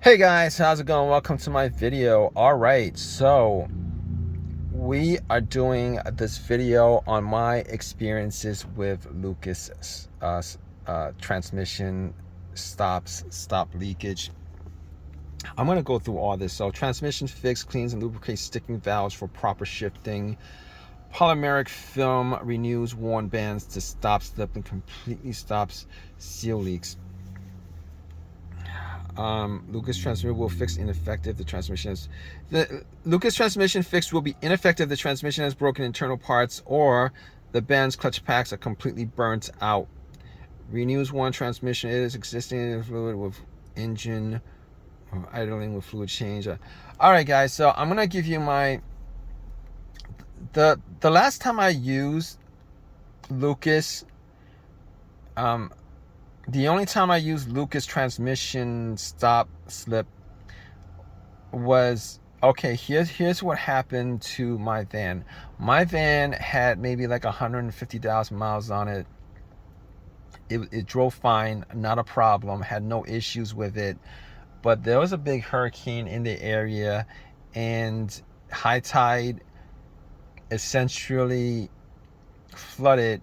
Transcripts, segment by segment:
Hey guys, how's it going? Welcome to my video. All right, so we are doing this video on my experiences with Lucas transmission stop leakage. I'm going to go through all this. So transmission fix, cleans and lubricates sticking valves for proper shifting. Polymeric film renews worn bands to stop slip and completely stops seal leaks. Lucas transmission will fix ineffective. The Lucas transmission fix will be ineffective. The transmission has broken internal parts or the band's clutch packs are completely burnt out. Renews one transmission. It is existing in fluid with engine or idling with fluid change. All right, guys. So I'm gonna give you the last time I used Lucas. The only time I used Lucas transmission stop slip was, okay, here's what happened to my van. My van had maybe like 150,000 miles on it. It drove fine, not a problem, had no issues with it. But there was a big hurricane in the area and high tide essentially flooded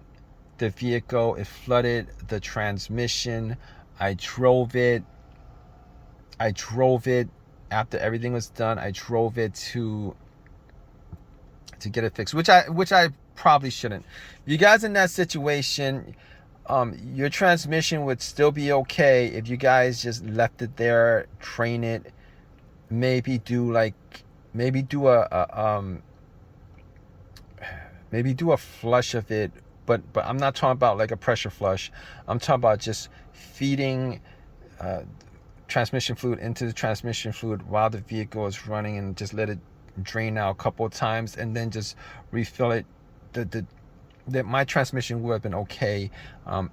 the vehicle. It flooded the transmission. I drove it after everything was done. I drove it to get it fixed, which I probably shouldn't. You guys in that situation, your transmission would still be okay if you guys just left it there, train it, maybe do a flush of it. But I'm not talking about like a pressure flush. I'm talking about just feeding transmission fluid into the transmission fluid while the vehicle is running, and just let it drain out a couple of times and then just refill it. My transmission would have been okay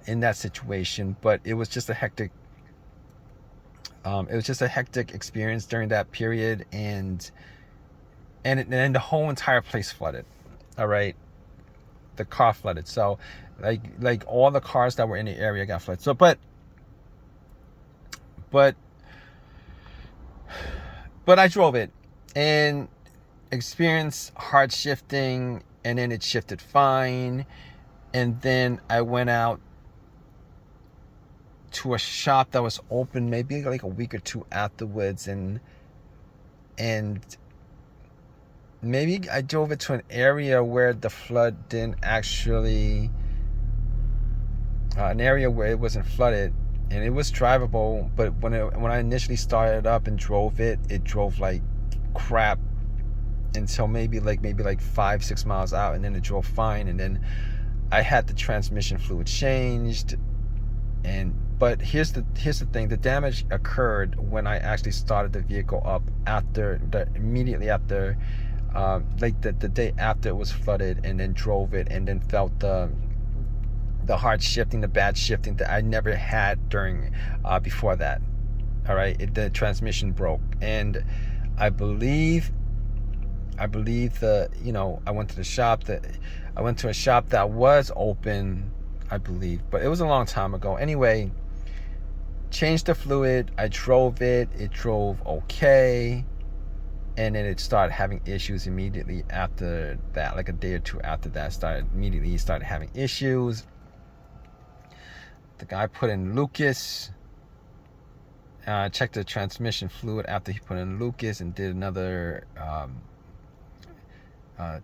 in that situation, but it was just a hectic experience during that period, and the whole entire place flooded. All right, the car flooded. So like all the cars that were in the area got flooded. So but I drove it and experienced hard shifting, and then it shifted fine. And then I went out to a shop that was open maybe like a week or two afterwards, and maybe I drove it to an area where the flood didn't actually, an area where it wasn't flooded, and it was drivable. But when I initially started up and drove it, it drove like crap until maybe like 5-6 miles out, and then it drove fine. And then I had the transmission fluid changed. But here's the thing: the damage occurred when I actually started the vehicle up immediately after, like the day after it was flooded, and then drove it, and then felt the hard shifting, the bad shifting that I never had during before that. All right, the transmission broke, and I believe I went to a shop that was open, I believe, but it was a long time ago. Anyway, changed the fluid. I drove it. It drove okay. And then it started having issues immediately after that, like a day or two after that. Started having issues. The guy put in Lucas. Checked the transmission fluid after he put in Lucas, and did another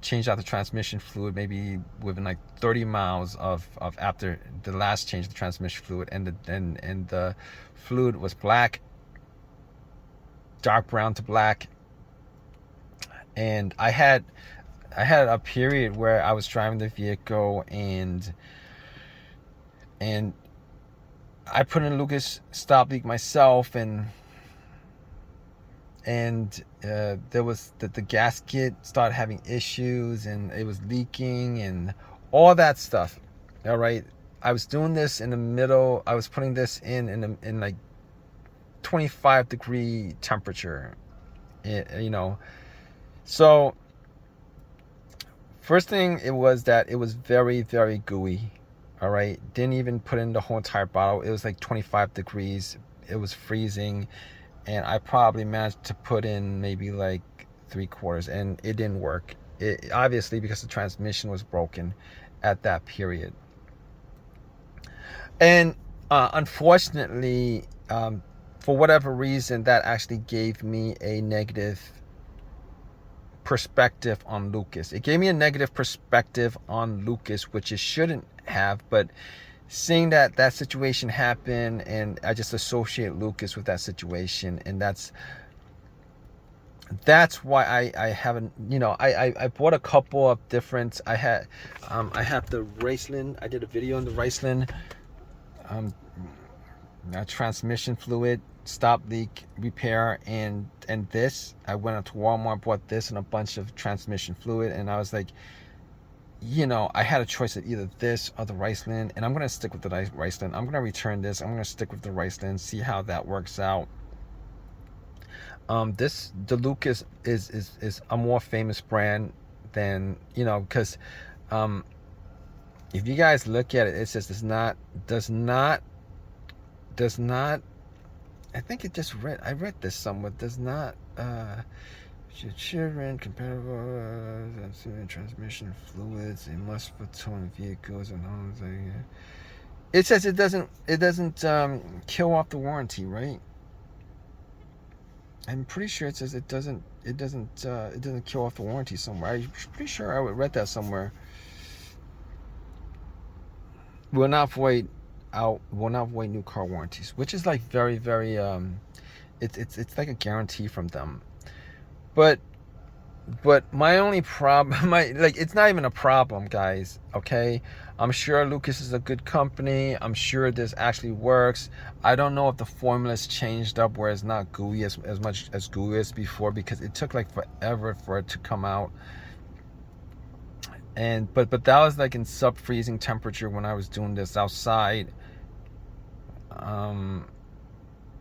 changed out the transmission fluid maybe within like 30 miles of after the last change of the transmission fluid, and the fluid was black, dark brown to black. And I had a period where I was driving the vehicle, and I put in Lucas stop leak myself, and there was the gasket started having issues, and it was leaking and all that stuff. All right, I was doing this in the middle. I was putting this in like 25-degree temperature, So first thing, it was that it was very, very gooey. All right, didn't even put in the whole entire bottle. It was like 25 degrees. It was freezing. and I probably managed to put in maybe like 3/4, and it didn't work. It obviously, because the transmission was broken at that period. And unfortunately, for whatever reason, that actually gave me a negative perspective on Lucas. It gave me a negative perspective on Lucas, which it shouldn't have, but seeing that situation happen, and I just associate Lucas with that situation, and that's why I haven't, I bought a couple of different. I have the Riceland. I did a video on the Riceland transmission fluid stop leak repair, and this. I went out to Walmart, bought this and a bunch of transmission fluid, and I was like, I had a choice of either this or the Riceland, and I'm gonna stick with the Riceland. I'm gonna return this. I'm gonna stick with the Riceland, see how that works out. The Lucas is a more famous brand than, because if you guys look at it, it says does not. I think it just I read this somewhere. Does not children comparable transmission fluids in must for towing vehicles and homes. It says it doesn't kill off the warranty, right? I'm pretty sure it says it doesn't kill off the warranty somewhere. I'm pretty sure I read that somewhere. Will not void new car warranties, which is like very, very it's like a guarantee from them. But my only problem, it's not even a problem, guys. Okay, I'm sure Lucas is a good company. I'm sure this actually works. I don't know if the formula's changed up where it's not gooey as much as gooey as before, because it took like forever for it to come out. And but that was like in sub-freezing temperature when I was doing this outside.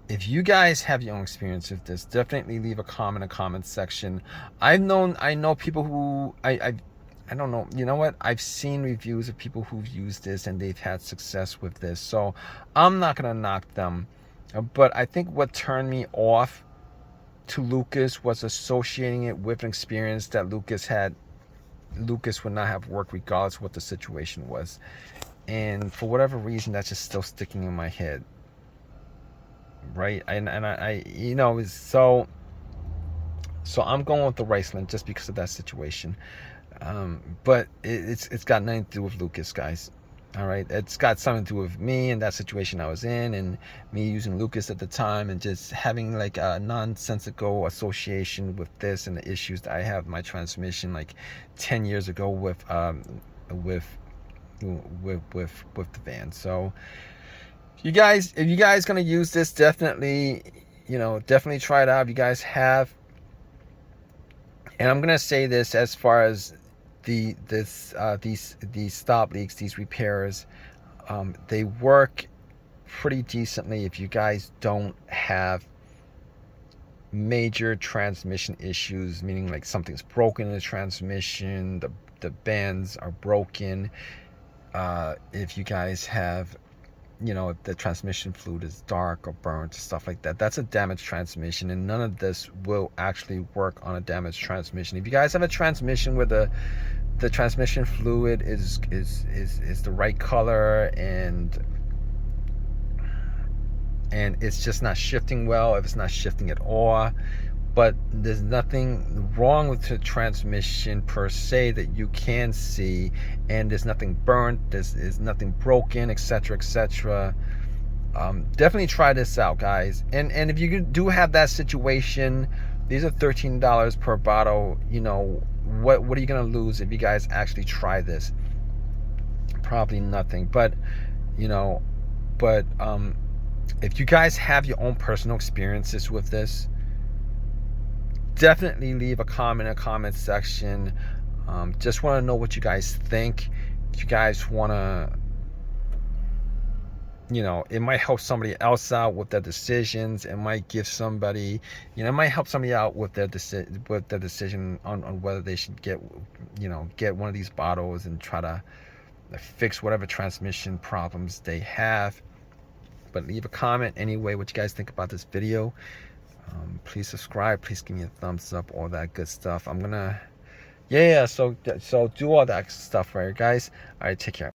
If you guys have your own experience with this, definitely leave a comment in the comment section. I know people who I don't know. You know what? I've seen reviews of people who've used this and they've had success with this. So I'm not gonna knock them. But I think what turned me off to Lucas was associating it with an experience that Lucas had. Lucas would not have worked regardless of what the situation was. And for whatever reason, that's just still sticking in my head. Right? And I so I'm going with the Riceland just because of that situation. But it's got nothing to do with Lucas, guys. All right, it's got something to do with me and that situation I was in, and me using Lucas at the time, and just having like a nonsensical association with this and the issues that I have with my transmission like 10 years ago with the van. So if you guys gonna use this, definitely try it out if you guys have. And I'm gonna say this as far as these stop leaks, these repairs, they work pretty decently if you guys don't have major transmission issues, meaning like something's broken in the transmission, the bands are broken, if you guys have, if the transmission fluid is dark or burnt, stuff like that. That's a damaged transmission, and none of this will actually work on a damaged transmission. If you guys have a transmission where the transmission fluid is the right color, and it's just not shifting well, if it's not shifting at all, but there's nothing wrong with the transmission per se that you can see, and there's nothing burnt, there's nothing broken, etc. Definitely try this out, guys. And if you do have that situation, these are $13 per bottle. What are you gonna lose if you guys actually try this? Probably nothing. But if you guys have your own personal experiences with this, definitely leave a comment in the comment section. Just want to know what you guys think. If you guys want to, it might help somebody else out with their decisions. It might give somebody, it might help somebody out with their decision on whether they should get one of these bottles and try to fix whatever transmission problems they have. But leave a comment anyway what you guys think about this video. Please subscribe. Please give me a thumbs up. All that good stuff. I'm gonna, yeah. So do all that stuff, right, guys? All right, take care.